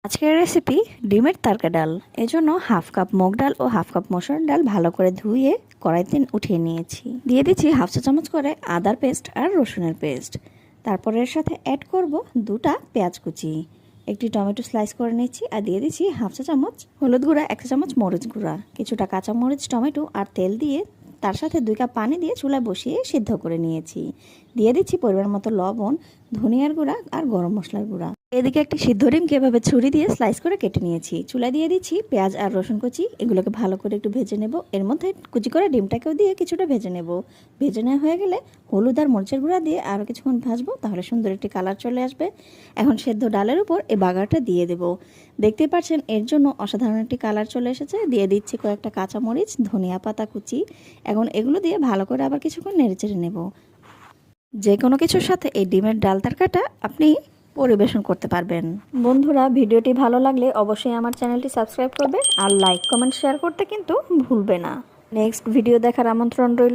আজকের রেসিপি ডিমের তড়কা ডাল। এজন্য হাফ কাপ মুগ ডাল ও হাফ কাপ মসুর ডাল ভালো করে ধুয়ে কড়াইতে উঠিয়ে নিয়েছি। দিয়ে দিচ্ছি হাফ চা চামচ করে আদার পেস্ট আর রসুনের পেস্ট। তারপর এর সাথে অ্যাড করব দুটা পেঁয়াজ কুচি, একটি টমেটো স্লাইস করে নিচ্ছি আর দিয়ে দিচ্ছি হাফ চা চামচ হলুদ গুঁড়া, এক চা চামচ মরিচ গুঁড়া, কিছুটা কাঁচা মরিচ, টমেটো আর তেল দিয়ে তার সাথে 2 কাপ পানি দিয়ে চুলায় বসিয়ে সিদ্ধ করে নিয়েছি। দিয়ে দিচ্ছি পরিমাণ মতো লবণ, ধনিয়ার গুঁড়া আর গরম মশলার গুঁড়া। এদিকে একটি সিদ্ধ ডিমকে এভাবে ছুরি দিয়ে স্লাইস করে কেটে নিয়েছি। চুলায় দিয়ে দিচ্ছি পেঁয়াজ আর রসুন কুচি, এগুলোকে ভালো করে একটু ভেজে নেব। এর মধ্যে কুচি করে ডিমটাকেও দিয়ে কিছুটা ভেজে নেব। ভেজে নেওয়া হয়ে গেলে হলুদ আর মরিচের গুঁড়া দিয়ে আরও কিছুক্ষণ ভাজবো, তাহলে সুন্দর একটি কালার চলে আসবে। এখন সেদ্ধ ডালের উপর এই বাগারটা দিয়ে দেব। দেখতে পাচ্ছেন এর জন্য অসাধারণ একটি কালার চলে এসেছে। দিয়ে দিচ্ছি কয়েকটা কাঁচামরিচ, ধনিয়া পাতা কুচি। এখন এগুলো দিয়ে ভালো করে আবার কিছুক্ষণ নেড়েচেড়ে নেব। যে কোনো কিছুর সাথে এই ডিমের ডাল তড়কাটা আপনি পরিবেশন করতে পারবেন। বন্ধুরা, ভিডিওটি ভালো লাগলে অবশ্যই আমার চ্যানেলটি সাবস্ক্রাইব করবে আর লাইক কমেন্ট শেয়ার করতে কিন্তু ভুলবে না। নেক্সট ভিডিও দেখার আমন্ত্রণ রইল।